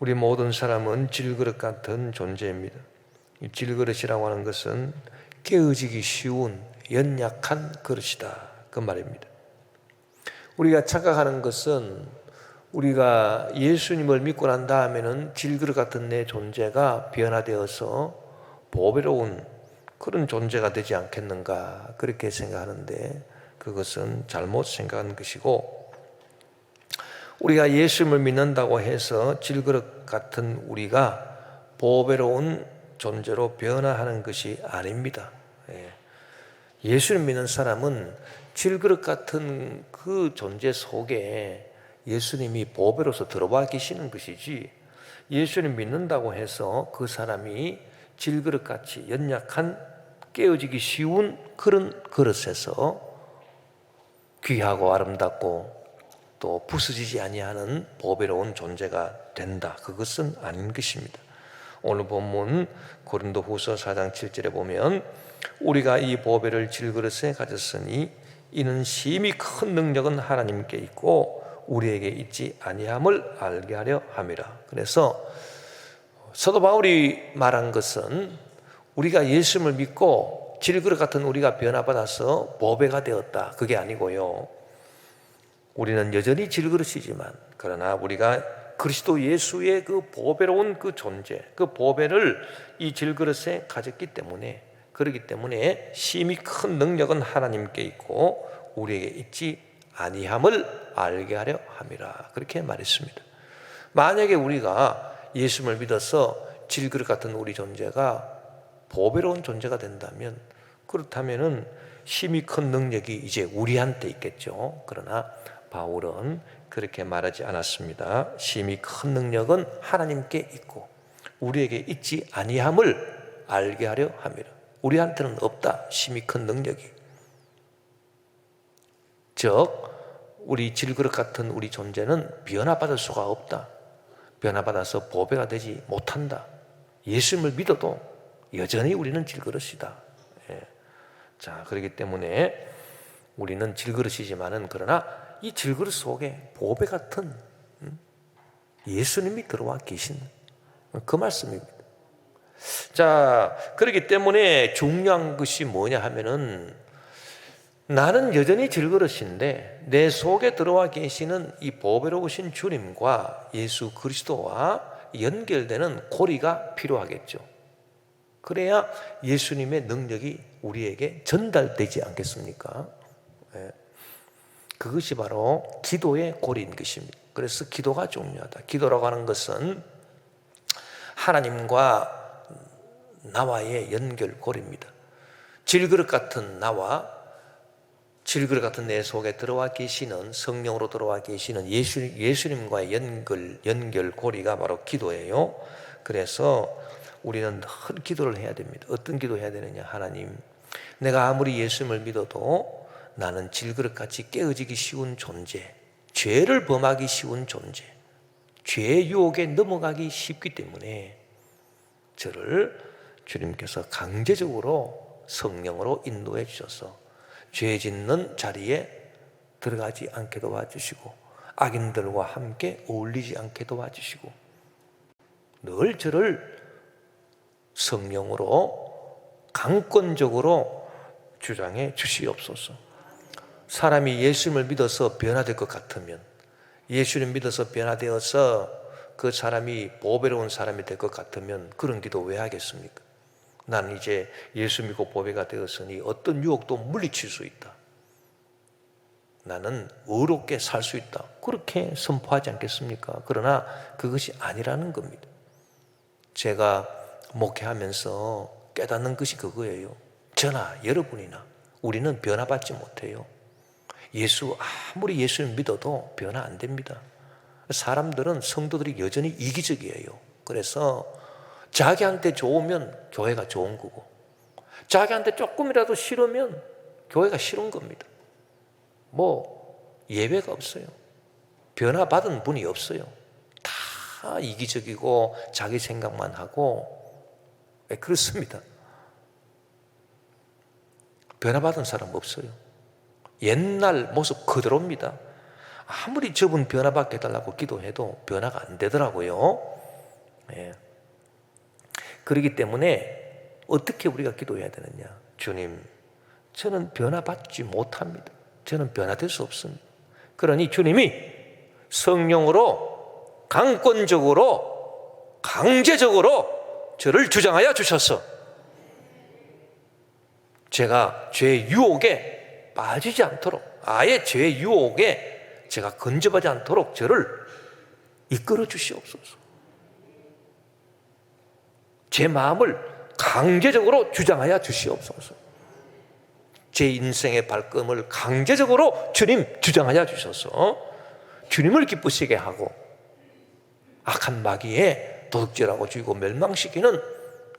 우리 모든 사람은 질그릇 같은 존재입니다. 이 질그릇이라고 하는 것은 깨어지기 쉬운 연약한 그릇이다, 그 말입니다. 우리가 착각하는 것은 우리가 예수님을 믿고 난 다음에는 질그릇 같은 내 존재가 변화되어서 보배로운 그런 존재가 되지 않겠는가, 그렇게 생각하는데 그것은 잘못 생각한 것이고, 우리가 예수님을 믿는다고 해서 질그릇 같은 우리가 보배로운 존재로 변화하는 것이 아닙니다. 예수님 믿는 사람은 질그릇 같은 그 존재 속에 예수님이 보배로서 들어와 계시는 것이지, 예수님 믿는다고 해서 그 사람이 질그릇같이 연약한 깨어지기 쉬운 그런 그릇에서 귀하고 아름답고 또 부서지지 아니하는 보배로운 존재가 된다, 그것은 아닌 것입니다. 오늘 본문 고린도후서 4장 7절에 보면 우리가 이 보배를 질그릇에 가졌으니 이는 심히 큰 능력은 하나님께 있고 우리에게 있지 아니함을 알게 하려 함이라. 그래서 사도 바울이 말한 것은 우리가 예수님을 믿고 질그릇 같은 우리가 변화받아서 보배가 되었다, 그게 아니고요, 우리는 여전히 질그릇이지만 그러나 우리가 그리스도 예수의 그 보배로운 그 존재, 그 보배를 이 질그릇에 가졌기 때문에, 그렇기 때문에 심히 큰 능력은 하나님께 있고 우리에게 있지 아니함을 알게 하려 함이라, 그렇게 말했습니다. 만약에 우리가 예수님을 믿어서 질그릇 같은 우리 존재가 보배로운 존재가 된다면, 그렇다면은 심히 큰 능력이 이제 우리한테 있겠죠. 그러나 바울은 그렇게 말하지 않았습니다. 심히 큰 능력은 하나님께 있고 우리에게 있지 아니함을 알게 하려 함이라. 우리한테는 없다, 심히 큰 능력이. 즉 우리 질그릇 같은 우리 존재는 변화받을 수가 없다, 변화받아서 보배가 되지 못한다. 예수님을 믿어도 여전히 우리는 질그릇이다. 자, 그렇기 때문에 우리는 질그릇이지만은 그러나 이 질그릇 속에 보배 같은 예수님이 들어와 계신 그 말씀입니다. 자, 그렇기 때문에 중요한 것이 뭐냐 하면은, 나는 여전히 질그릇인데 내 속에 들어와 계시는 이 보배로우신 주님과 예수 그리스도와 연결되는 고리가 필요하겠죠. 그래야 예수님의 능력이 우리에게 전달되지 않겠습니까? 그것이 바로 기도의 고리인 것입니다. 그래서 기도가 중요하다. 기도라고 하는 것은 하나님과 나와의 연결고리입니다. 질그릇 같은 나와 질그릇 같은 내 속에 들어와 계시는, 성령으로 들어와 계시는 예수님과의 연결고리가 바로 기도예요. 그래서 우리는 늘 기도를 해야 됩니다. 어떤 기도 해야 되느냐? 하나님, 내가 아무리 예수님을 믿어도 나는 질그릇같이 깨어지기 쉬운 존재, 죄를 범하기 쉬운 존재, 죄의 유혹에 넘어가기 쉽기 때문에 저를 주님께서 강제적으로 성령으로 인도해 주셔서 죄 짓는 자리에 들어가지 않게 도와주시고 악인들과 함께 어울리지 않게 도와주시고 늘 저를 성령으로 강권적으로 주장해 주시옵소서. 사람이 예수님을 믿어서 변화될 것 같으면, 예수님 믿어서 변화되어서 그 사람이 보배로운 사람이 될 것 같으면 그런 기도 왜 하겠습니까? 나는 이제 예수 믿고 보배가 되었으니 어떤 유혹도 물리칠 수 있다, 나는 의롭게 살 수 있다, 그렇게 선포하지 않겠습니까? 그러나 그것이 아니라는 겁니다. 제가 목회하면서 깨닫는 것이 그거예요. 저나 여러분이나 우리는 변화받지 못해요. 아무리 예수를 믿어도 변화 안 됩니다. 사람들은, 성도들이 여전히 이기적이에요. 그래서 자기한테 좋으면 교회가 좋은 거고, 자기한테 조금이라도 싫으면 교회가 싫은 겁니다. 예외가 없어요. 변화받은 분이 없어요. 다 이기적이고 자기 생각만 하고, 그렇습니다. 변화받은 사람 없어요. 옛날 모습 그대로입니다. 아무리 저분 변화받게 해달라고 기도해도 변화가 안 되더라고요. 예. 그렇기 때문에 어떻게 우리가 기도해야 되느냐? 주님, 저는 변화받지 못합니다. 저는 변화될 수 없습니다. 그러니 주님이 성령으로 강권적으로 강제적으로 저를 주장하여 주셔서 제가 죄의 유혹에 빠지지 않도록, 아예 죄의 유혹에 제가 건져하지 않도록 저를 이끌어 주시옵소서. 제 마음을 강제적으로 주장하여 주시옵소서. 제 인생의 발걸음을 강제적으로 주님 주장하여 주셔서 주님을 기쁘시게 하고 악한 마귀에 도둑질하고 죽이고 멸망시키는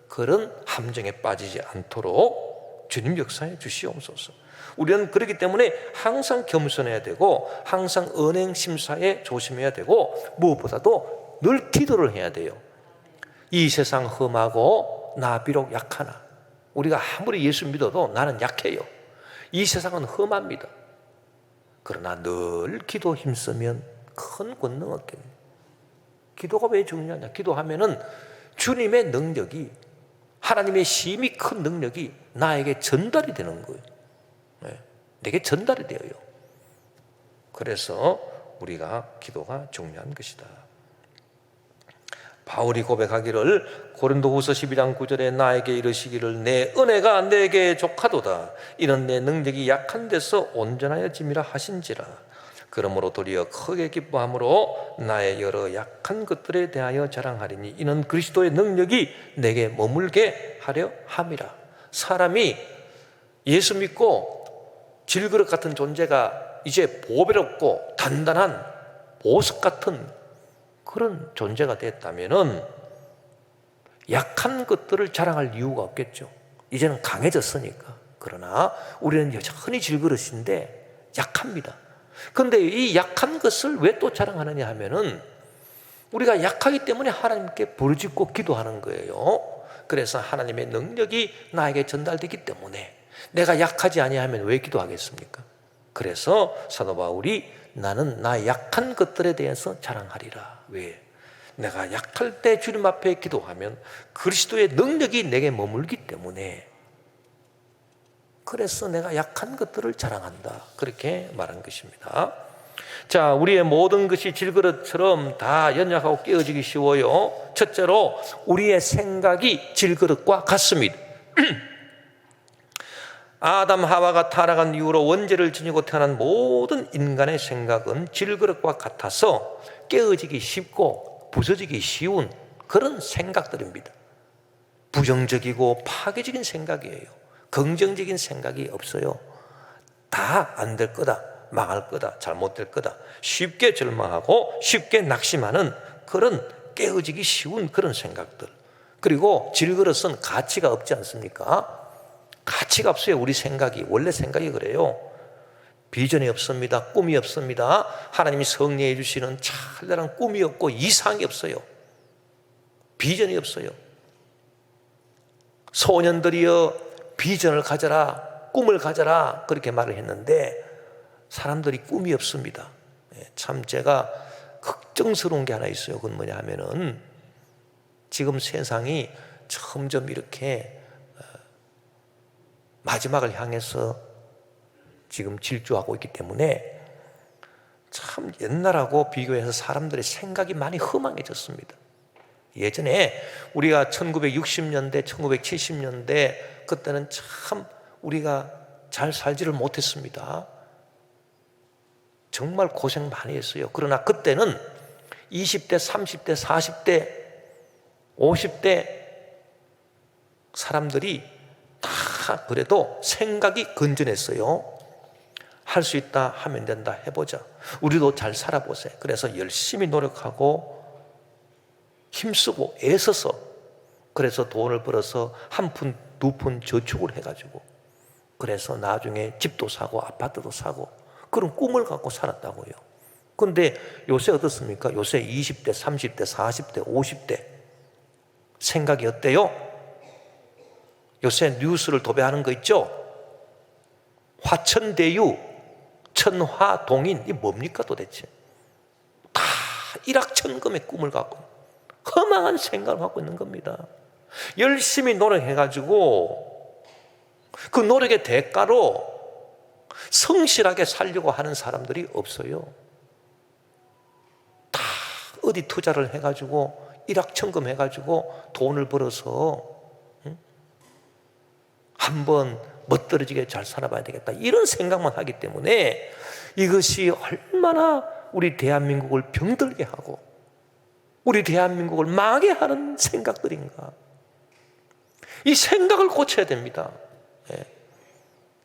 그런 함정에 빠지지 않도록 주님 역사해 주시옵소서. 우리는 그렇기 때문에 항상 겸손해야 되고 항상 언행 심사에 조심해야 되고 무엇보다도 늘 기도를 해야 돼요. 이 세상 험하고 나 비록 약하나, 우리가 아무리 예수 믿어도 나는 약해요. 이 세상은 험합니다. 그러나 늘 기도 힘쓰면 큰 권능 얻겠네. 기도가 왜 중요하냐? 기도하면은 주님의 능력이, 하나님의 심히 큰 능력이 나에게 전달이 되는 거예요. 내게 전달이 되어요. 그래서 우리가 기도가 중요한 것이다. 바울이 고백하기를 고린도후서 12장 9절에 나에게 이르시기를 내 은혜가 내게 족하도다. 이는 내 능력이 약한 데서 온전하여짐이라 하신지라. 그러므로 도리어 크게 기뻐함으로 나의 여러 약한 것들에 대하여 자랑하리니 이는 그리스도의 능력이 내게 머물게 하려 함이라. 사람이 예수 믿고 질그릇 같은 존재가 이제 보배롭고 단단한 보석 같은 그런 존재가 됐다면은 약한 것들을 자랑할 이유가 없겠죠. 이제는 강해졌으니까. 그러나 우리는 여전히 질그릇인데 약합니다. 그런데 이 약한 것을 왜 또 자랑하느냐 하면은 우리가 약하기 때문에 하나님께 부르짖고 기도하는 거예요. 그래서 하나님의 능력이 나에게 전달되기 때문에 내가 약하지 아니하면 왜 기도하겠습니까? 그래서 사도 바울이 나는 나의 약한 것들에 대해서 자랑하리라. 왜? 내가 약할 때 주님 앞에 기도하면 그리스도의 능력이 내게 머물기 때문에, 그래서 내가 약한 것들을 자랑한다. 그렇게 말한 것입니다. 자, 우리의 모든 것이 질그릇처럼 다 연약하고 깨어지기 쉬워요. 첫째로 우리의 생각이 질그릇과 같습니다. 아담 하와가 타락한 이후로 원죄를 지니고 태어난 모든 인간의 생각은 질그릇과 같아서 깨어지기 쉽고 부서지기 쉬운 그런 생각들입니다. 부정적이고 파괴적인 생각이에요. 긍정적인 생각이 없어요. 다 안 될 거다, 망할 거다, 잘못될 거다, 쉽게 절망하고 쉽게 낙심하는 그런 깨어지기 쉬운 그런 생각들. 그리고 질그릇은 가치가 없지 않습니까? 가치가 없어요. 우리 생각이, 원래 생각이 그래요. 비전이 없습니다. 꿈이 없습니다. 하나님이 성리해 주시는 찬란한 꿈이 없고 이상이 없어요. 비전이 없어요. 소년들이여 비전을 가져라, 꿈을 가져라, 그렇게 말을 했는데 사람들이 꿈이 없습니다. 참 제가 걱정스러운 게 하나 있어요. 그건 뭐냐 하면은 지금 세상이 점점 이렇게 마지막을 향해서 지금 질주하고 있기 때문에 참 옛날하고 비교해서 사람들의 생각이 많이 허망해졌습니다. 예전에 우리가 1960년대, 1970년대 그때는 참 우리가 잘 살지를 못했습니다. 정말 고생 많이 했어요. 그러나 그때는 20대, 30대, 40대, 50대 사람들이 다 그래도 생각이 건전했어요. 할 수 있다, 하면 된다, 해보자. 우리도 잘 살아보세요. 그래서 열심히 노력하고 힘쓰고 애써서 그래서 돈을 벌어서 한 푼, 두 푼 저축을 해가지고 그래서 나중에 집도 사고 아파트도 사고 그런 꿈을 갖고 살았다고요. 그런데 요새 어떻습니까? 요새 20대, 30대, 40대, 50대 생각이 어때요? 요새 뉴스를 도배하는 거 있죠? 화천대유, 천화동인, 이 뭡니까 도대체? 다 일확천금의 꿈을 갖고 허망한 생각을 갖고 있는 겁니다. 열심히 노력해가지고 그 노력의 대가로 성실하게 살려고 하는 사람들이 없어요. 다 어디 투자를 해가지고 일확천금 해가지고 돈을 벌어서 한번 멋들어지게 잘 살아봐야 되겠다, 이런 생각만 하기 때문에 이것이 얼마나 우리 대한민국을 병들게 하고 우리 대한민국을 망하게 하는 생각들인가. 이 생각을 고쳐야 됩니다.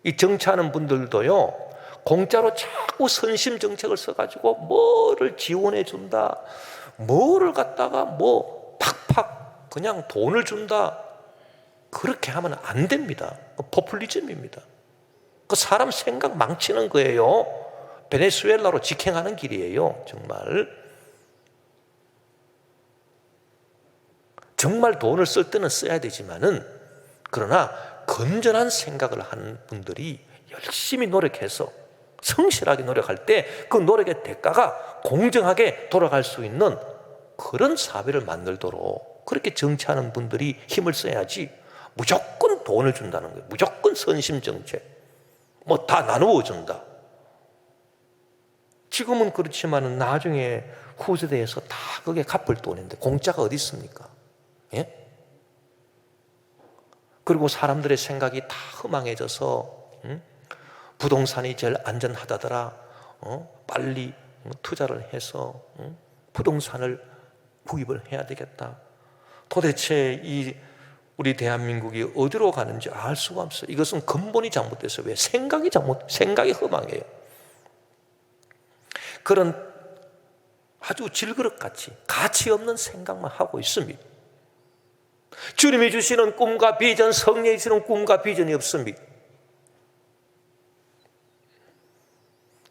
이 정치하는 분들도요, 공짜로 자꾸 선심 정책을 써가지고 뭐를 지원해 준다, 뭐를 갖다가 뭐 팍팍 그냥 돈을 준다, 그렇게 하면 안 됩니다. 포퓰리즘입니다. 그 사람 생각 망치는 거예요. 베네수엘라로 직행하는 길이에요. 정말 돈을 쓸 때는 써야 되지만은, 그러나 건전한 생각을 하는 분들이 열심히 노력해서 성실하게 노력할 때 그 노력의 대가가 공정하게 돌아갈 수 있는 그런 사회를 만들도록 그렇게 정치하는 분들이 힘을 써야지, 무조건 돈을 준다는 거예요. 무조건 선심정책, 뭐 다 나누어 준다. 지금은 그렇지만 나중에 후세대에서 다 그게 갚을 돈인데 공짜가 어디 있습니까? 예? 그리고 사람들의 생각이 다 허망해져서 부동산이 제일 안전하다더라, 빨리 투자를 해서 부동산을 구입을 해야 되겠다. 도대체 우리 대한민국이 어디로 가는지 알 수가 없어요. 이것은 근본이 잘못돼서, 왜? 생각이 허망해요. 그런 아주 질그릇같이 가치 없는 생각만 하고 있습니다. 주님이 주시는 꿈과 비전, 성령이 주시는 꿈과 비전이 없습니다.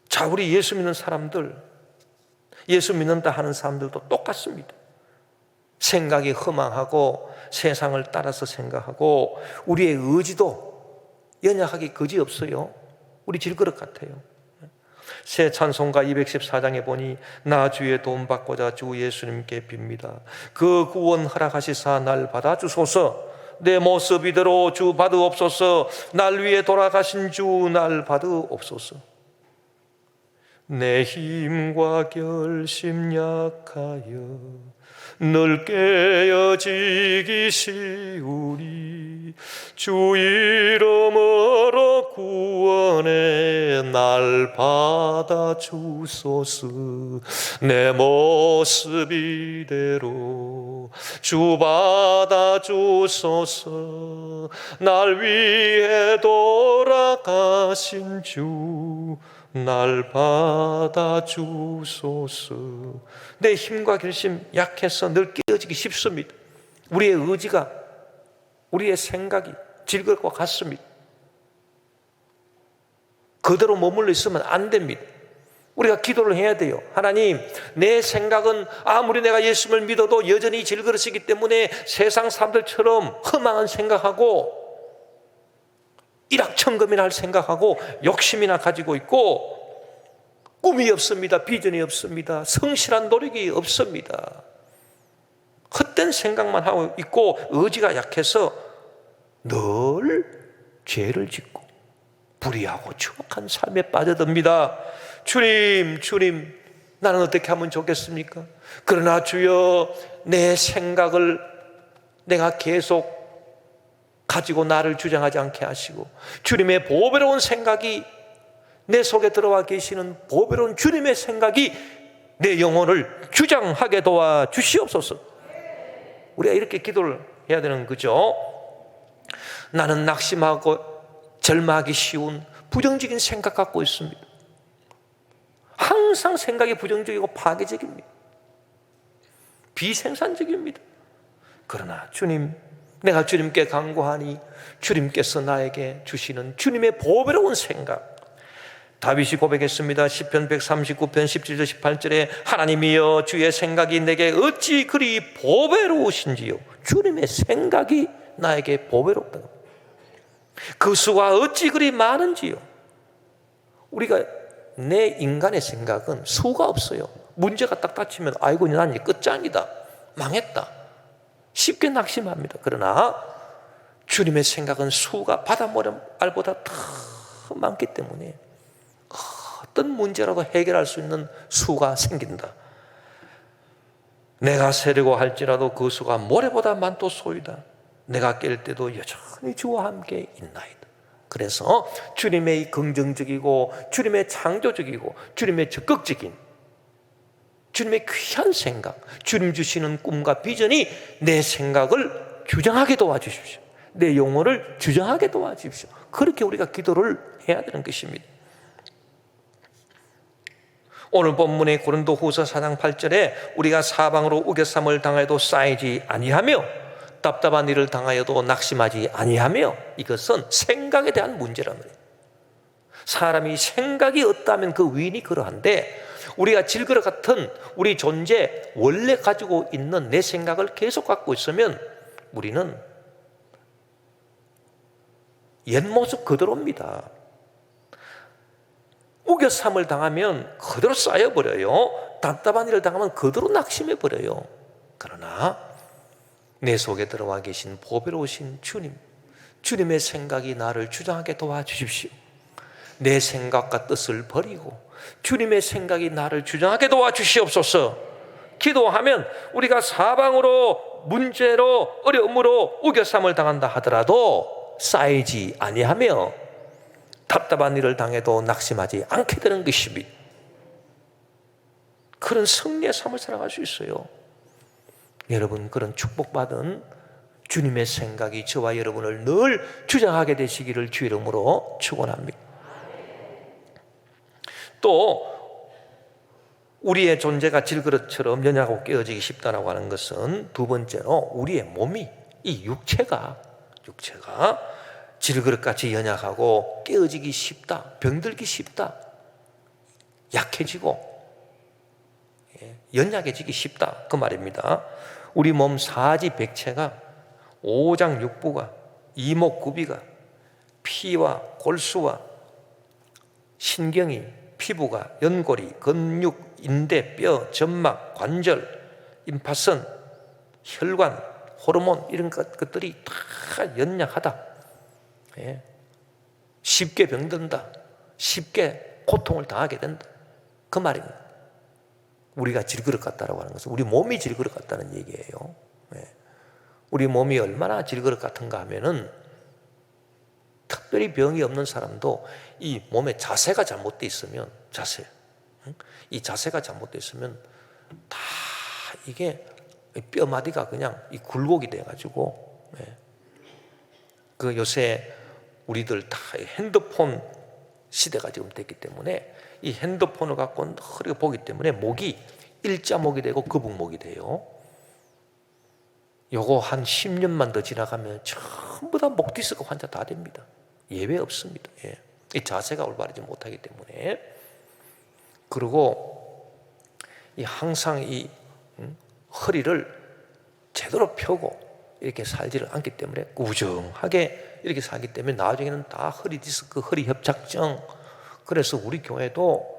자, 우리 예수 믿는 사람들, 예수 믿는다 하는 사람들도 똑같습니다. 생각이 허망하고 세상을 따라서 생각하고 우리의 의지도 연약하기 그지없어요. 우리 질그릇 같아요. 새 찬송가 214장에 보니 나 주의 도움 받고자 주 예수님께 빕니다. 그 구원 허락하시사 날 받아주소서. 내 모습 이대로 주 받으옵소서. 날 위해 돌아가신 주 날 받으옵소서. 내 힘과 결심 약하여 늘 깨어지기 쉬우니 주 이름으로 구원해 날 받아주소서. 내 모습 이대로 주 받아주소서. 날 위해 돌아가신 주 날 받아주소서. 내 힘과 결심 약해서 늘 깨어지기 쉽습니다. 우리의 의지가, 우리의 생각이 질것과 같습니다. 그대로 머물러 있으면 안 됩니다. 우리가 기도를 해야 돼요. 하나님, 내 생각은 아무리 내가 예수님을 믿어도 여전히 질그릇이기 때문에 세상 사람들처럼 허망한 생각하고 일확천금이나 할 생각하고 욕심이나 가지고 있고 꿈이 없습니다. 비전이 없습니다. 성실한 노력이 없습니다. 헛된 생각만 하고 있고 의지가 약해서 늘 죄를 짓고 불의하고 추악한 삶에 빠져듭니다. 주님, 나는 어떻게 하면 좋겠습니까? 그러나 주여, 내 생각을 내가 계속 가지고 나를 주장하지 않게 하시고 주님의 보배로운 생각이, 내 속에 들어와 계시는 보배로운 주님의 생각이 내 영혼을 주장하게 도와주시옵소서. 우리가 이렇게 기도를 해야 되는 거죠. 나는 낙심하고 절망하기 쉬운 부정적인 생각 갖고 있습니다. 항상 생각이 부정적이고 파괴적입니다. 비생산적입니다. 그러나 주님, 내가 주님께 간구하니 주님께서 나에게 주시는 주님의 보배로운 생각, 다윗이 고백했습니다. 시편 139편 17절 18절에 하나님이여, 주의 생각이 내게 어찌 그리 보배로우신지요. 주님의 생각이 나에게 보배롭다. 그 수가 어찌 그리 많은지요. 우리가, 내 인간의 생각은 수가 없어요. 문제가 딱 닥치면 아이고 난 이제 끝장이다, 망했다, 쉽게 낙심합니다. 그러나 주님의 생각은 수가 바닷물알보다 더 많기 때문에 어떤 문제라도 해결할 수 있는 수가 생긴다. 내가 세려고 할지라도 그 수가 모래보다 많도소이다. 내가 깰 때도 여전히 주와 함께 있나이다. 그래서 주님의 긍정적이고 주님의 창조적이고 주님의 적극적인 주님의 귀한 생각, 주님 주시는 꿈과 비전이 내 생각을 규정하게 도와주십시오. 내 영혼을 규정하게 도와주십시오. 그렇게 우리가 기도를 해야 되는 것입니다. 오늘 본문의 고린도후서 4장 8절에 우리가 사방으로 우겨쌈을 당하여도 쌓이지 아니하며 답답한 일을 당하여도 낙심하지 아니하며, 이것은 생각에 대한 문제란 말이에요. 사람이 생각이 없다면 그 위인이 그러한데, 우리가 질그릇 같은 우리 존재 원래 가지고 있는 내 생각을 계속 갖고 있으면 우리는 옛 모습 그대로입니다. 우겨쌈을 당하면 그대로 쌓여버려요. 답답한 일을 당하면 그대로 낙심해버려요. 그러나 내 속에 들어와 계신 보배로우신 주님, 주님의 생각이 나를 주장하게 도와주십시오. 내 생각과 뜻을 버리고 주님의 생각이 나를 주장하게 도와주시옵소서. 기도하면 우리가 사방으로 문제로 어려움으로 우겨쌈을 당한다 하더라도 쌓이지 아니하며 답답한 일을 당해도 낙심하지 않게 되는 것입니다. 그런 승리의 삶을 살아갈 수 있어요. 여러분, 그런 축복받은 주님의 생각이 저와 여러분을 늘 주장하게 되시기를 주의 이름으로 축원합니다. 또 우리의 존재가 질그릇처럼 연약하고 깨어지기 쉽다라고 하는 것은, 두 번째로 우리의 몸이, 이 육체가 질그릇같이 연약하고 깨어지기 쉽다, 병들기 쉽다, 약해지고 연약해지기 쉽다, 그 말입니다. 우리 몸 사지백체가, 오장육부가, 이목구비가, 피와 골수와 신경이, 피부가, 연골이, 근육, 인대, 뼈, 점막, 관절, 임파선, 혈관, 호르몬, 이런 것들이 다 연약하다. 쉽게 병든다, 쉽게 고통을 당하게 된다, 그 말입니다. 우리가 질그릇 같다라고 하는 것은 우리 몸이 질그릇 같다는 얘기예요. 우리 몸이 얼마나 질그릇 같은가 하면은, 특별히 병이 없는 사람도 이 몸의 자세가 잘못되어 있으면, 이 자세가 잘못되어 있으면 다 이게 뼈마디가 그냥 이 굴곡이 돼가지고, 그 요새 우리들 다 핸드폰 시대가 지금 됐기 때문에 이 핸드폰을 갖고 허리가 보기 때문에 목이 일자목이 되고 거북목이 돼요. 요거 한 10년만 더 지나가면 전부 다 목 디스크 환자 다 됩니다. 예외 없습니다. 이 자세가 올바르지 못하기 때문에. 그리고 항상 이 허리를 제대로 펴고 이렇게 살지를 않기 때문에, 우정하게 이렇게 살기 때문에 나중에는 다 허리 디스크, 허리 협착증. 그래서 우리 교회도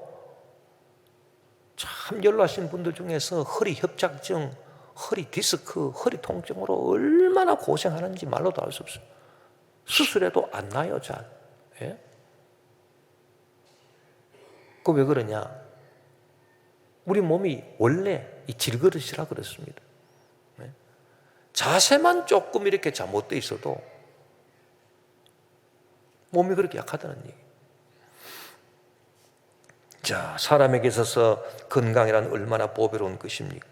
참 연로하신 분들 중에서 허리 협착증, 허리 디스크, 허리 통증으로 얼마나 고생하는지 말로도 알 수 없어요. 수술해도 안 나요, 잘. 그 왜 그러냐? 우리 몸이 원래 이 질그릇이라 그렇습니다. 자세만 조금 이렇게 잘못되어 있어도 몸이 그렇게 약하다는 얘기. 자, 사람에게 있어서 건강이란 얼마나 보배로운 것입니까?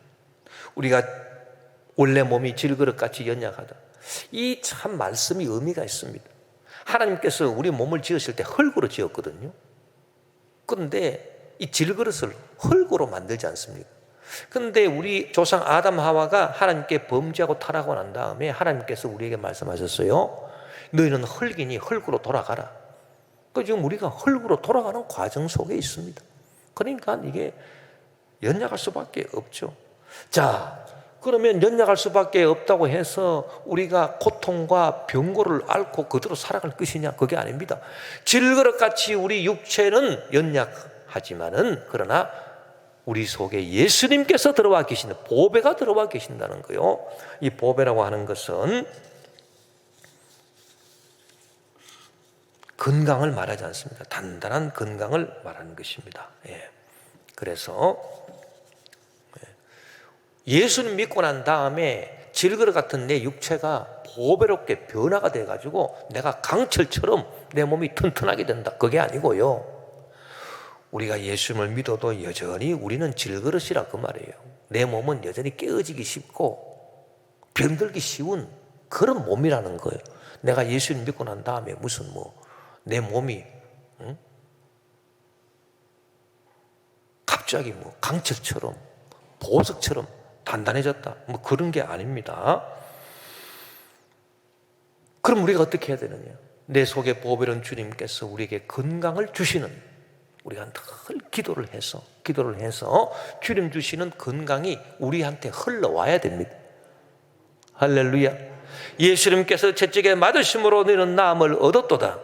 우리가 원래 몸이 질그릇같이 연약하다, 이 참 말씀이 의미가 있습니다. 하나님께서 우리 몸을 지으실 때 흙으로 지었거든요. 그런데 이 질그릇을 흙으로 만들지 않습니까? 그런데 우리 조상 아담 하와가 하나님께 범죄하고 타락하고 난 다음에 하나님께서 우리에게 말씀하셨어요. 너희는 흙이니 흙으로 돌아가라. 그 지금 우리가 흙으로 돌아가는 과정 속에 있습니다. 그러니까 이게 연약할 수밖에 없죠. 자, 그러면 연약할 수밖에 없다고 해서 우리가 고통과 병고를 앓고 그대로 살아갈 것이냐? 그게 아닙니다. 질그릇같이 우리 육체는 연약하지만은, 그러나 우리 속에 예수님께서 들어와 계신다, 보배가 들어와 계신다는 거요. 이 보배라고 하는 것은 건강을 말하지 않습니다. 단단한 건강을 말하는 것입니다. 그래서 예수님 믿고 난 다음에 질그릇 같은 내 육체가 보배롭게 변화가 돼가지고 내가 강철처럼 내 몸이 튼튼하게 된다, 그게 아니고요. 우리가 예수님을 믿어도 여전히 우리는 질그릇이라 그 말이에요. 내 몸은 여전히 깨어지기 쉽고 병들기 쉬운 그런 몸이라는 거예요. 내가 예수님 믿고 난 다음에 무슨 내 몸이 갑자기 강철처럼 보석처럼 단단해졌다, 그런 게 아닙니다. 그럼 우리가 어떻게 해야 되느냐? 내 속에 보배로운 주님께서 우리에게 건강을 주시는, 우리가 늘 기도를 해서 주님 주시는 건강이 우리한테 흘러와야 됩니다. 할렐루야. 예수님께서 채찍에 맞으심으로 너희는 나음을 얻었도다.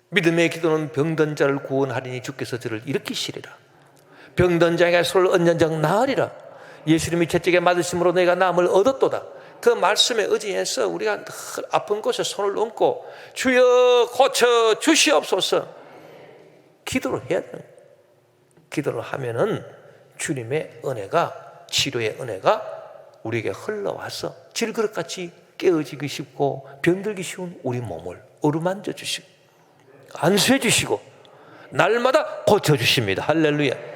믿음의 기도는 병든 자를 구원하리니 주께서 저를 일으키시리라. 병든 자에게 손을 얹는 자 나으리라. 예수님이 채찍에 맞으심으로 너희가 나음을 얻었도다. 그 말씀에 의지해서 우리가 늘 아픈 곳에 손을 얹고 주여 고쳐 주시옵소서 기도를 해야 되는 거예요. 기도를 하면은 주님의 은혜가, 치료의 은혜가 우리에게 흘러와서 질그릇같이 깨어지기 쉽고 병들기 쉬운 우리 몸을 어루만져 주시고 안수해 주시고 날마다 고쳐주십니다. 할렐루야.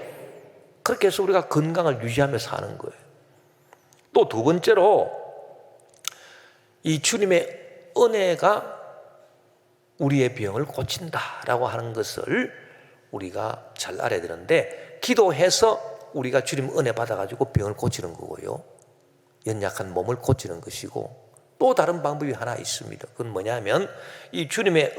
그렇게 해서 우리가 건강을 유지하며 사는 거예요. 또 두 번째로 이 주님의 은혜가 우리의 병을 고친다라고 하는 것을 우리가 잘 알아야 되는데, 기도해서 우리가 주님 은혜 받아가지고 병을 고치는 거고요, 연약한 몸을 고치는 것이고, 또 다른 방법이 하나 있습니다. 그건 뭐냐면 이 주님의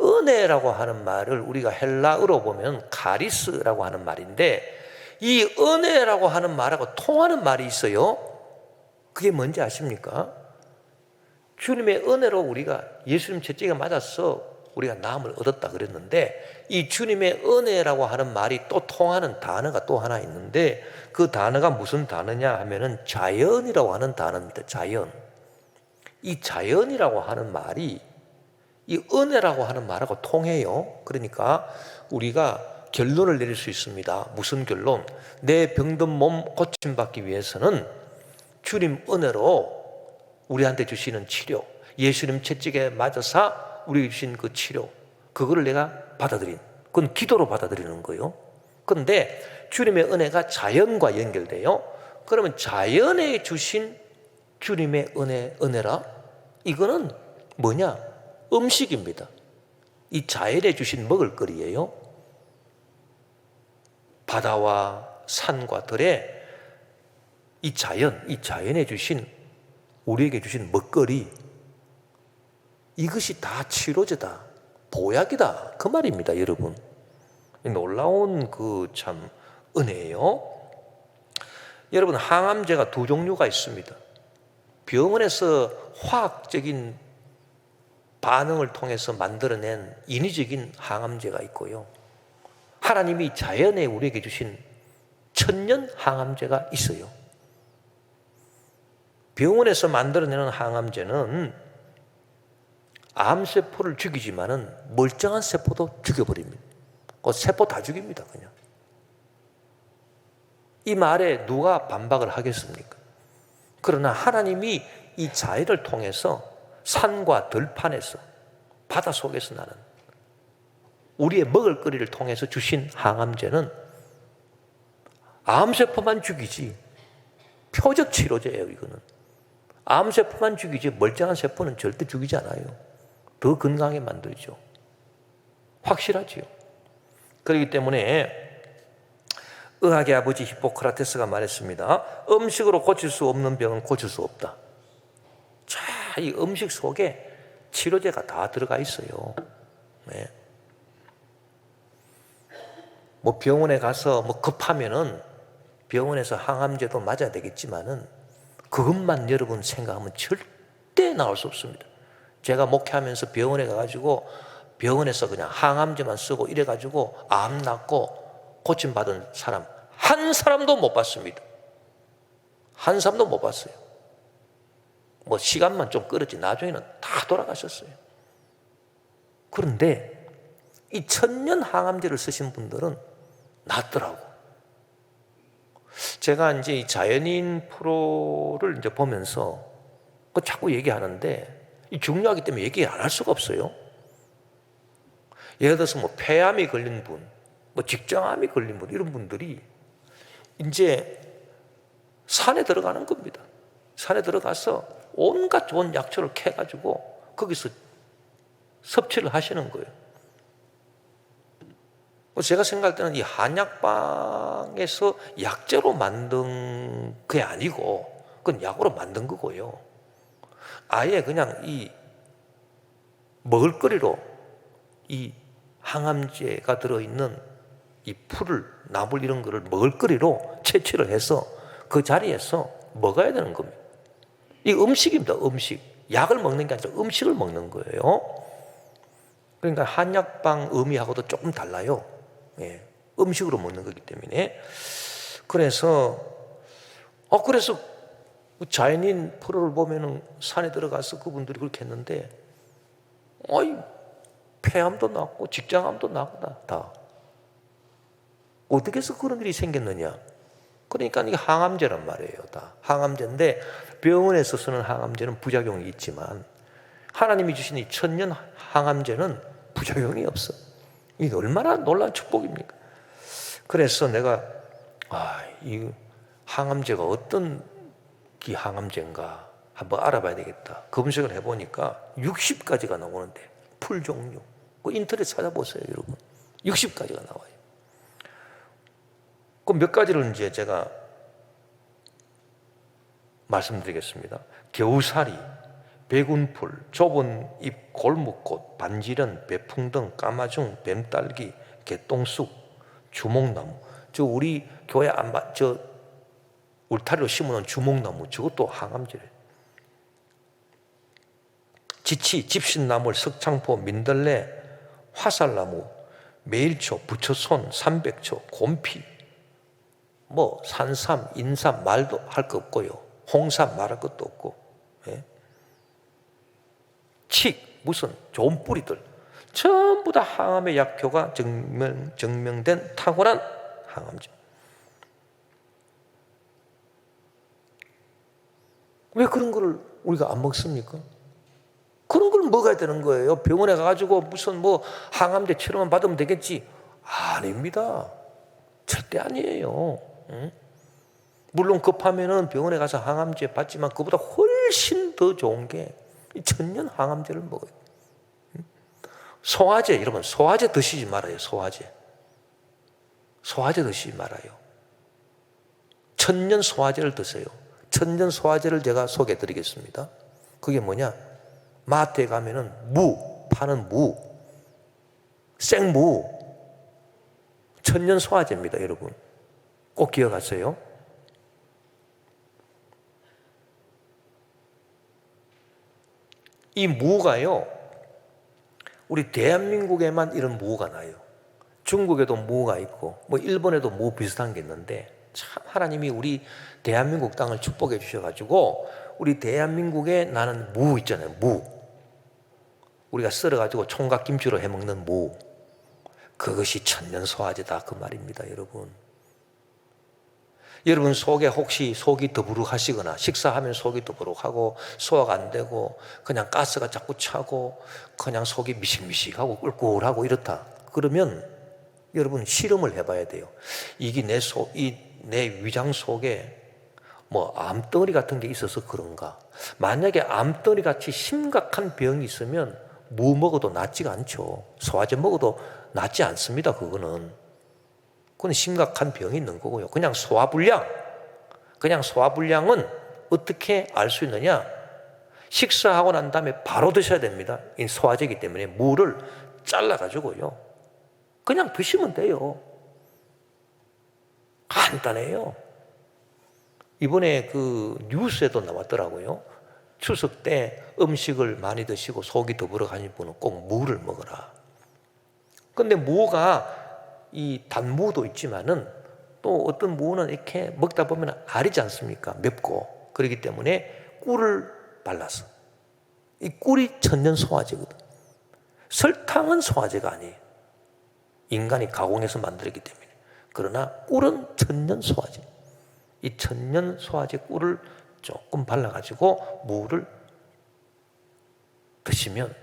은혜라고 하는 말을 우리가 헬라어로 보면 카리스라고 하는 말인데, 이 은혜라고 하는 말하고 통하는 말이 있어요. 그게 뭔지 아십니까? 주님의 은혜로 우리가 예수님 채찍에 맞아서 우리가 나음을 얻었다 그랬는데, 이 주님의 은혜라고 하는 말이 또 통하는 단어가 또 하나 있는데, 그 단어가 무슨 단어냐 하면은 자연이라고 하는 단어입니다. 자연. 이 자연이라고 하는 말이 이 은혜라고 하는 말하고 통해요. 그러니까 우리가 결론을 내릴 수 있습니다. 무슨 결론? 내 병든 몸 고침받기 위해서는 주님 은혜로 우리한테 주시는 치료, 예수님 채찍에 맞아서 우리에게 주신 그 치료, 그거를 내가 받아들인, 그건 기도로 받아들이는 거예요. 그런데 주님의 은혜가 자연과 연결돼요. 그러면 자연에 주신 주님의 은혜라? 이거는 뭐냐? 음식입니다. 이 자연에 주신 먹을거리예요. 바다와 산과 들에 이 자연에 주신, 우리에게 주신 먹거리, 이것이 다 치료제다, 보약이다, 그 말입니다. 여러분, 놀라운 그 참 은혜예요. 여러분, 항암제가 두 종류가 있습니다. 병원에서 화학적인 반응을 통해서 만들어낸 인위적인 항암제가 있고요, 하나님이 자연에 우리에게 주신 천년 항암제가 있어요. 병원에서 만들어내는 항암제는 암세포를 죽이지만은 멀쩡한 세포도 죽여버립니다. 그 세포 다 죽입니다, 그냥. 이 말에 누가 반박을 하겠습니까? 그러나 하나님이 이 자연을 통해서 산과 들판에서, 바다 속에서 나는 우리의 먹을거리를 통해서 주신 항암제는 암세포만 죽이지, 표적 치료제예요. 이거는 암세포만 죽이지 멀쩡한 세포는 절대 죽이지 않아요. 더 건강하게 만들죠. 확실하지요. 그렇기 때문에 의학의 아버지 히포크라테스가 말했습니다. 음식으로 고칠 수 없는 병은 고칠 수 없다. 자, 이 음식 속에 치료제가 다 들어가 있어요. 네. 병원에 가서 급하면은 병원에서 항암제도 맞아야 되겠지만은 그것만 여러분 생각하면 절대 나올 수 없습니다. 제가 목회하면서 병원에 가가지고 병원에서 그냥 항암제만 쓰고 이래가지고 암 낫고 고침받은 사람 한 사람도 못 봤습니다. 한 사람도 못 봤어요. 뭐 시간만 좀 끌었지 나중에는 다 돌아가셨어요. 그런데 이 천년 항암제를 쓰신 분들은 낫더라고. 제가 이제 이 자연인 프로를 이제 보면서 자꾸 얘기하는데 중요하기 때문에 얘기 안 할 수가 없어요. 예를 들어서 뭐 폐암이 걸린 분, 뭐 직장암이 걸린 분, 이런 분들이 이제 산에 들어가는 겁니다. 산에 들어가서 온갖 좋은 약초를 캐가지고 거기서 섭취를 하시는 거예요. 제가 생각할 때는 이 한약방에서 약재로 만든 게 아니고 그건 약으로 만든 거고요. 아예 그냥 이 먹을거리로 이 항암제가 들어있는 이 풀을, 나물 이런 거를 먹을거리로 채취를 해서 그 자리에서 먹어야 되는 겁니다. 이 음식입니다. 음식. 약을 먹는 게 아니라 음식을 먹는 거예요. 그러니까 한약방 의미하고도 조금 달라요. 예, 음식으로 먹는 거기 때문에. 그래서 자연인 프로를 보면은 산에 들어가서 그분들이 그렇게 했는데, 폐암도 낫고 직장암도 낫고 다. 어떻게 해서 그런 일이 생겼느냐? 그러니까 이게 항암제란 말이에요. 다 항암제인데 병원에서 쓰는 항암제는 부작용이 있지만 하나님이 주신 이 천년 항암제는 부작용이 없어. 이게 얼마나 놀라운 축복입니까? 그래서 내가 이 항암제가 어떤 기 항암제인가 한번 알아봐야 되겠다. 검색을 해보니까 60가지가 나오는데 풀 종류. 그 인터넷 찾아보세요, 여러분. 60가지가 나와요. 그 몇 가지를 이제 제가 말씀드리겠습니다. 겨우살이, 백운풀, 좁은 잎 골묵꽃, 반지련, 배풍등, 까마중, 뱀딸기, 개똥쑥, 주목나무. 우리 교회 울타리로 심어놓은 주목나무, 저것도 항암제래. 지치, 집신나물, 석창포, 민들레, 화살나무, 매일초, 부처손, 삼백초, 곰피, 뭐 산삼, 인삼 말도 할 거 없고요. 홍삼 말할 것도 없고, 예? 칡, 무슨 좋은 뿌리들 전부 다 항암의 약효가 증명된 탁월한 항암제. 왜 그런 거를 우리가 안 먹습니까? 그런 걸 먹어야 되는 거예요. 병원에 가가지고 무슨 뭐 항암제 치료만 받으면 되겠지? 아닙니다. 절대 아니에요. 응? 물론 급하면은 병원에 가서 항암제 받지만 그보다 훨씬 더 좋은 게 이 천년 항암제를 먹어요. 응? 소화제, 여러분 소화제 드시지 말아요. 소화제 드시지 말아요. 천년 소화제를 드세요. 천년 소화제를 제가 소개해 드리겠습니다. 그게 뭐냐? 마트에 가면은 파는 무, 생무, 천년 소화제입니다, 여러분. 꼭 기억하세요. 이 무가요, 우리 대한민국에만 이런 무가 나요. 중국에도 무가 있고, 뭐 일본에도 무 비슷한 게 있는데, 참 하나님이 우리 대한민국 땅을 축복해 주셔가지고, 우리 대한민국에 나는 무 있잖아요, 무. 우리가 썰어가지고 총각김치로 해먹는 무. 그것이 천년 소화제다, 그 말입니다, 여러분. 여러분 속에 혹시 속이 더부룩하시거나 식사하면 속이 더부룩하고 소화가 안 되고 그냥 가스가 자꾸 차고 그냥 속이 미식미식하고 꿀꿀하고 이렇다. 그러면 여러분 실험을 해봐야 돼요. 이게 내 위장 속에 뭐 암덩어리 같은 게 있어서 그런가? 만약에 암덩어리 같이 심각한 병이 있으면 무 먹어도 낫지가 않죠. 소화제 먹어도 낫지 않습니다. 그건 심각한 병이 있는 거고요. 그냥 소화불량은 어떻게 알 수 있느냐? 식사하고 난 다음에 바로 드셔야 됩니다. 이 소화제이기 때문에 무를 잘라가지고요. 그냥 드시면 돼요. 간단해요. 이번에 그 뉴스에도 나왔더라고요. 추석 때 음식을 많이 드시고 속이 더부룩하신 분은 꼭 무를 먹어라. 근데 무가 이 단무도 있지만은 또 어떤 무는 이렇게 먹다 보면 아리지 않습니까? 맵고. 그렇기 때문에 꿀을 발라서. 이 꿀이 천년 소화제거든. 설탕은 소화제가 아니에요. 인간이 가공해서 만들었기 때문에. 그러나 꿀은 천년 소화제. 이 천년 소화제 꿀을 조금 발라가지고 무를 드시면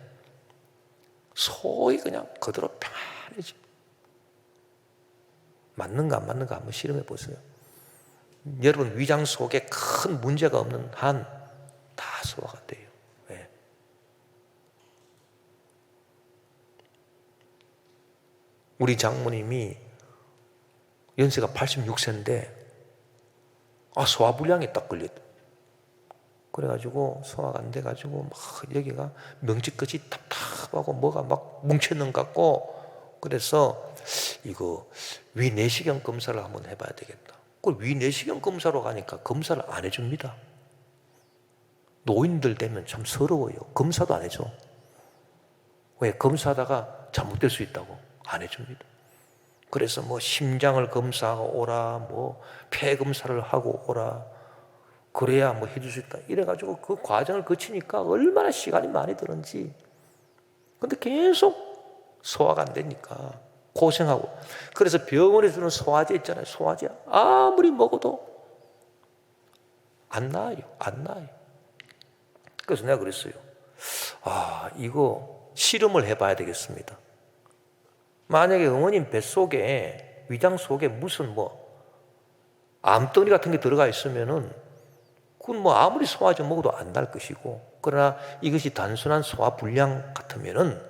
속이 그냥 그대로 평안해집니다. 맞는가 안 맞는가 한번 실험해 보세요. 여러분 위장 속에 큰 문제가 없는 한 다 소화가 돼요. 네. 우리 장모님이 연세가 86세인데 소화불량에 딱 걸렸다. 그래가지고 소화가 안 돼가지고 막 여기가 명치끝이 답답하고 뭐가 막 뭉쳐있는 것 같고, 그래서 이거 위내시경 검사를 한번 해봐야 되겠다. 그 위내시경 검사로 가니까 검사를 안 해줍니다. 노인들 되면 참 서러워요. 검사도 안 해줘. 왜? 검사하다가 잘못될 수 있다고 안 해줍니다. 그래서 뭐 심장을 검사하고 오라, 뭐 폐 검사를 하고 오라, 그래야 뭐 해줄 수 있다. 이래가지고 그 과정을 거치니까 얼마나 시간이 많이 드는지. 근데 계속 소화가 안 되니까 고생하고. 그래서 병원에 주는 소화제 있잖아요. 소화제 아무리 먹어도 안 나아요. 안 나아요. 그래서 내가 그랬어요. 이거 실험을 해봐야 되겠습니다. 만약에 어머님 뱃속에, 위장 속에 무슨 뭐 암덩이 같은 게 들어가 있으면은 그건 뭐 아무리 소화제 먹어도 안 날 것이고, 그러나 이것이 단순한 소화불량 같으면은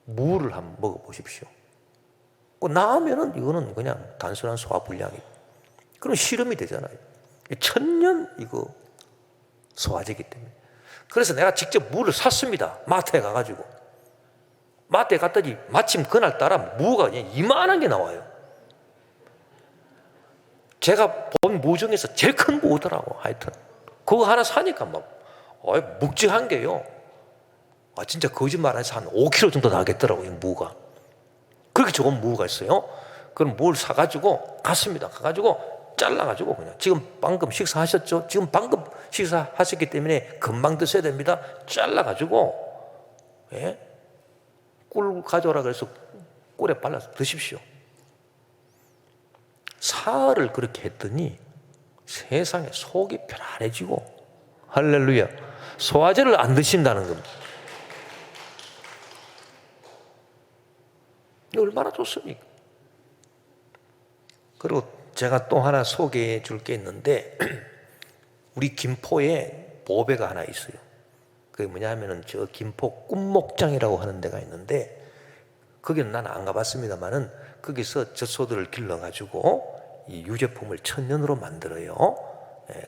무를 한번 먹어보십시오. 나으면은 이거는 그냥 단순한 소화불량이에요. 그럼 실험이 되잖아요. 천년 이거 소화제이기 때문에. 그래서 내가 직접 무를 샀습니다. 마트에 가가지고. 마트에 갔더니 마침 그날따라 무가 그냥 이만한 게 나와요. 제가 본 무 중에서 제일 큰 무더라고. 하여튼 그거 하나 사니까 막 묵직한 게요. 진짜 거짓말 안 해서 한 5kg 정도 나겠더라고요. 무가. 그렇게 좋은 무가 있어요. 그럼 무를 사가지고 갔습니다. 가가지고 잘라가지고 그냥 지금 방금 식사하셨죠? 지금 방금 식사하셨기 때문에 금방 드셔야 됩니다. 잘라가지고 꿀 가져오라 그래서 꿀에 발라서 드십시오. 사흘을 그렇게 했더니 세상에 속이 편안해지고, 할렐루야, 소화제를 안 드신다는 겁니다. 얼마나 좋습니까? 그리고 제가 또 하나 소개해 줄 게 있는데 우리 김포에 보배가 하나 있어요. 그게 뭐냐면은 저 김포 꿈목장이라고 하는 데가 있는데, 거기는 난 안 가봤습니다만은 거기서 젖소들을 길러가지고 이 유제품을 천년으로 만들어요.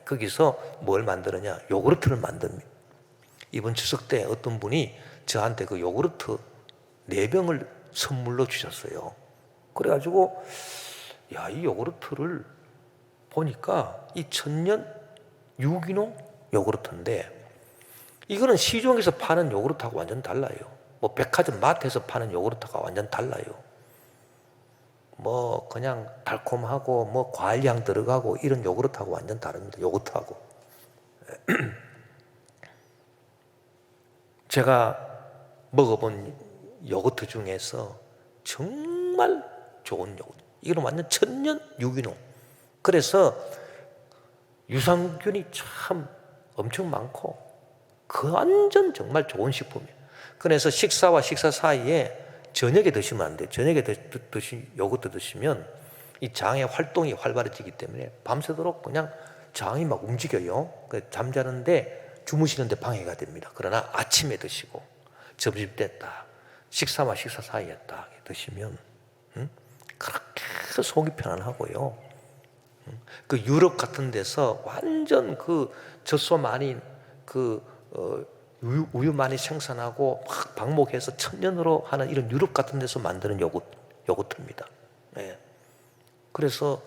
거기서 뭘 만드느냐? 요구르트를 만듭니다. 이번 추석 때 어떤 분이 저한테 그 요구르트 4병을 선물로 주셨어요. 그래가지고 이 요구르트를 보니까 이 천년 유기농 요구르트인데, 이거는 시중에서 파는 요구르트하고 완전 달라요. 뭐 백화점 마트에서 파는 요구르트가 완전 달라요. 뭐 그냥 달콤하고 뭐 과일향 들어가고 이런 요구르트하고 완전 다릅니다. 요거트하고. 제가 먹어본 요거트 중에서 정말 좋은 요거트. 이거는 완전 천년 유기농. 그래서 유산균이 참 엄청 많고 그 완전 정말 좋은 식품이에요. 그래서 식사와 식사 사이에 저녁에 드시면 안 돼요. 저녁에 요거트 드시면 이 장의 활동이 활발해지기 때문에 밤새도록 그냥 장이 막 움직여요. 잠자는데 주무시는데 방해가 됩니다. 그러나 아침에 드시고 점심 때 딱 식사와 식사 사이에 딱 드시면 그렇게 속이 편안하고요. 그 유럽 같은 데서 완전 그 젖소 많이 우유 많이 생산하고 막 방목해서 천년으로 하는 이런 유럽 같은 데서 만드는 요거트입니다. 그래서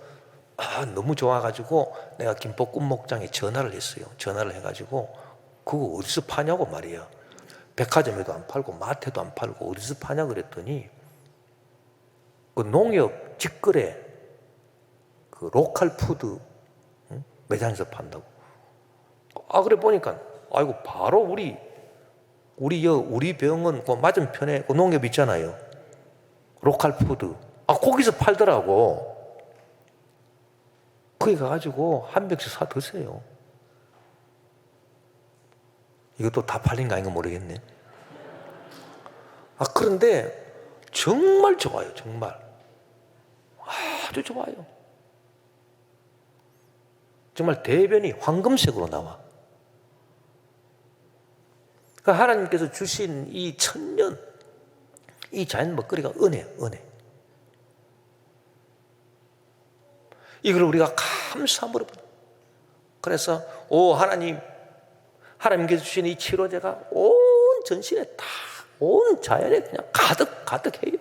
너무 좋아가지고 내가 김포 꿈목장에 전화를 했어요. 전화를 해가지고 그거 어디서 파냐고 말이야. 백화점에도 안 팔고 마트에도 안 팔고 어디서 파냐 그랬더니 그 농협 직거래 그 로컬 푸드 매장에서 판다고. 그래 보니까 아이고 바로 우리 병원 그 맞은편에 그 농협 있잖아요. 로컬 푸드. 거기서 팔더라고. 거기 가가지고 한 병씩 사 드세요. 이것도 다 팔린 거 아닌가 모르겠네. 그런데 정말 좋아요. 정말 아주 좋아요. 정말 대변이 황금색으로 나와. 그러니까 하나님께서 주신 이 천년, 이 자연 먹거리가 은혜. 이걸 우리가 감사함으로. 그래서 하나님께서 주신 이 치료제가 온 전신에 다, 온 자연에 그냥 가득해요.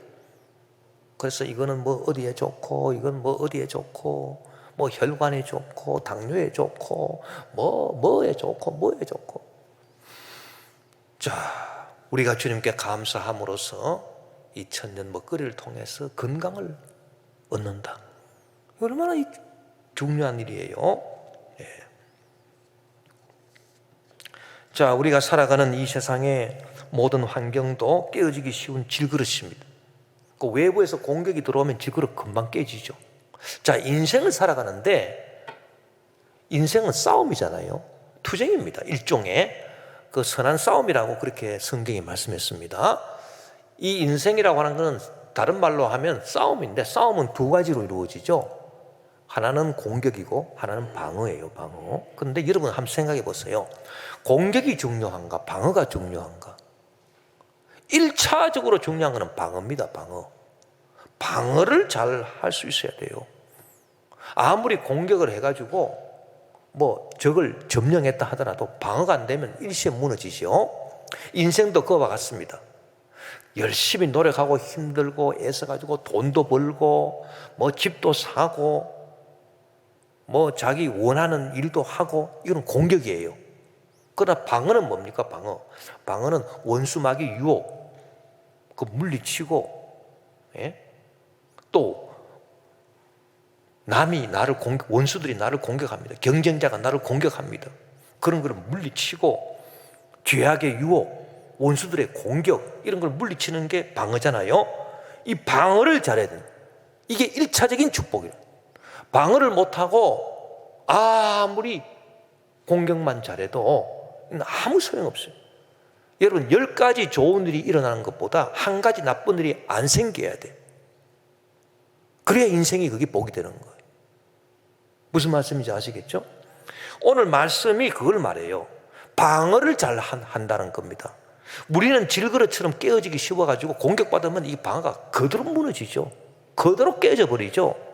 그래서 이거는 뭐 어디에 좋고, 이건 뭐 어디에 좋고, 뭐 혈관에 좋고, 당뇨에 좋고, 뭐에 좋고. 자, 우리가 주님께 감사함으로써 이 천년 먹거리를 통해서 건강을 얻는다. 얼마나 중요한 일이에요. 예. 자, 우리가 살아가는 이 세상의 모든 환경도 깨어지기 쉬운 질그릇입니다. 그 외부에서 공격이 들어오면 질그릇 금방 깨지죠. 자, 인생을 살아가는데 인생은 싸움이잖아요. 투쟁입니다. 일종의 그 선한 싸움이라고 그렇게 성경이 말씀했습니다. 이 인생이라고 하는 것은 다른 말로 하면 싸움인데, 싸움은 두 가지로 이루어지죠. 하나는 공격이고 하나는 방어예요. 방어. 그런데 여러분 한번 생각해 보세요. 공격이 중요한가 방어가 중요한가? 1차적으로 중요한 것은 방어입니다. 방어를 잘 할 수 있어야 돼요. 아무리 공격을 해가지고 뭐 적을 점령했다 하더라도 방어가 안 되면 일시에 무너지죠. 인생도 그와 같습니다. 열심히 노력하고 힘들고 애써가지고 돈도 벌고 뭐 집도 사고 뭐 자기 원하는 일도 하고, 이건 공격이에요. 그러나 방어는 뭡니까? 방어는 원수마귀 유혹 그 물리치고, 또 원수들이 나를 공격합니다. 경쟁자가 나를 공격합니다. 그런 걸 물리치고, 죄악의 유혹, 원수들의 공격, 이런 걸 물리치는 게 방어잖아요. 이 방어를 잘해야 돼요. 이게 1차적인 축복이에요. 방어를 못하고 아무리 공격만 잘해도 아무 소용없어요. 여러분, 10가지 좋은 일이 일어나는 것보다 한 가지 나쁜 일이 안 생겨야 돼. 그래야 인생이 그게 복이 되는 거예요. 무슨 말씀인지 아시겠죠? 오늘 말씀이 그걸 말해요. 방어를 잘 한다는 겁니다. 우리는 질그릇처럼 깨어지기 쉬워가지고 공격받으면 이 방어가 그대로 무너지죠. 그대로 깨져버리죠.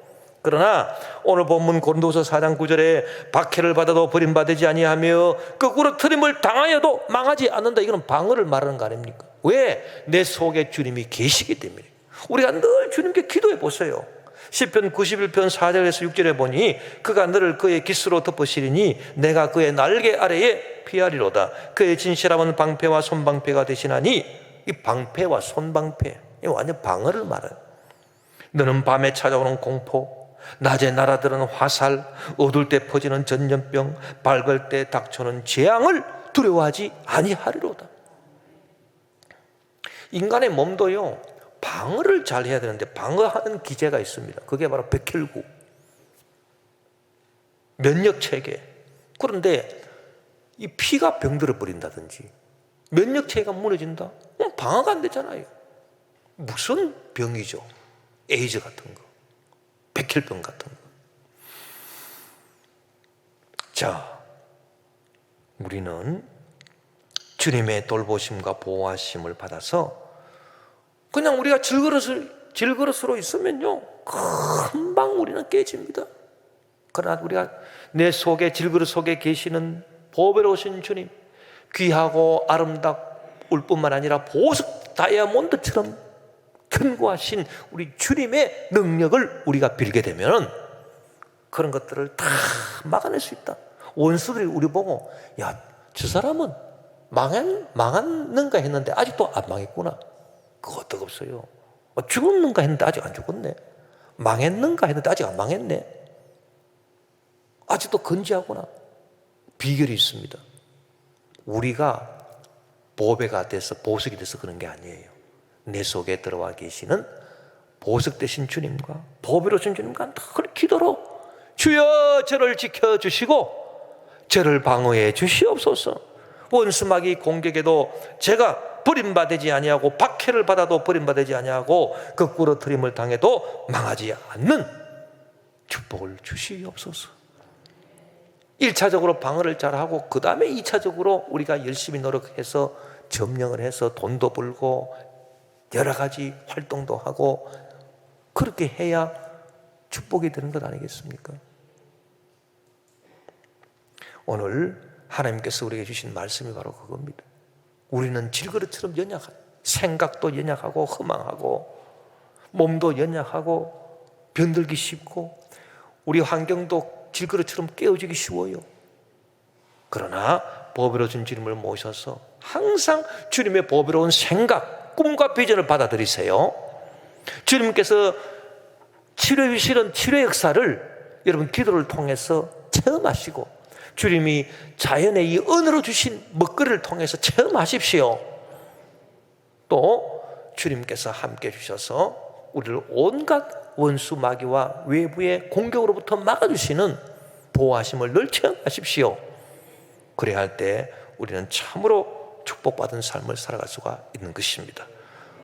그러나 오늘 본문 고린도서 4장 9절에 박해를 받아도 버림받지 아니하며 거꾸로 트림을 당하여도 망하지 않는다. 이거는 방어를 말하는 거 아닙니까? 왜? 내 속에 주님이 계시기 때문에. 우리가 늘 주님께 기도해 보세요. 시편 91편 4절에서 6절에 보니 그가 너를 그의 깃으로 덮으시리니 내가 그의 날개 아래에 피하리로다. 그의 진실함은 방패와 손방패가 되시나니, 이 방패와 손방패, 이 완전 방어를 말해요. 너는 밤에 찾아오는 공포, 낮에 날아드는 화살, 어두울 때 퍼지는 전염병, 밝을 때 닥쳐오는 재앙을 두려워하지 아니하리로다. 인간의 몸도요, 방어를 잘 해야 되는데 방어하는 기제가 있습니다. 그게 바로 백혈구, 면역체계. 그런데 이 피가 병들어 버린다든지 면역체계가 무너진다? 방어가 안 되잖아요. 무슨 병이죠? 에이즈 같은 거, 백혈병 같은 거. 자, 우리는 주님의 돌보심과 보호하심을 받아서 그냥 우리가 질그릇으로 있으면요, 금방 우리는 깨집니다. 그러나 우리가 내 속에, 질그릇 속에 계시는 보배로우신 주님, 귀하고 아름다울 뿐만 아니라 보석 다이아몬드처럼 견고하신 우리 주님의 능력을 우리가 빌게 되면 그런 것들을 다 막아낼 수 있다. 원수들이 우리 보고, 야, 저 사람은 망했는가 했는데 아직도 안 망했구나. 그거 어떡없어요. 죽었는가 했는데 아직 안 죽었네. 망했는가 했는데 아직 안 망했네. 아직도 건재하구나. 비결이 있습니다. 우리가 보배가 돼서 보석이 돼서 그런 게 아니에요. 내 속에 들어와 계시는 보석 되신 주님과 보배로 신 주님과 늘 기도로 주여 저를 지켜주시고 저를 방어해 주시옵소서. 원수마귀 공격에도 제가 버림받지 아니하고 박해를 받아도 버림받지 아니하고 거꾸로 트림을 당해도 망하지 않는 축복을 주시옵소서. 1차적으로 방어를 잘하고 그 다음에 2차적으로 우리가 열심히 노력해서 점령을 해서 돈도 벌고 여러 가지 활동도 하고 그렇게 해야 축복이 되는 것 아니겠습니까? 오늘 하나님께서 우리에게 주신 말씀이 바로 그겁니다. 우리는 질그릇처럼 연약한, 생각도 연약하고 허망하고 몸도 연약하고 변들기 쉽고 우리 환경도 질그릇처럼 깨어지기 쉬워요. 그러나 보배로우신 주님을 모셔서 항상 주님의 보배로운 생각, 꿈과 비전을 받아들이세요. 주님께서 치료해 주시는 치료 역사를 여러분 기도를 통해서 체험하시고 주님이 자연의 이 은으로 주신 먹거리를 통해서 체험하십시오. 또 주님께서 함께 주셔서 우리를 온갖 원수 마귀와 외부의 공격으로부터 막아주시는 보호하심을 늘 체험하십시오. 그래야 할 때 우리는 참으로 축복받은 삶을 살아갈 수가 있는 것입니다.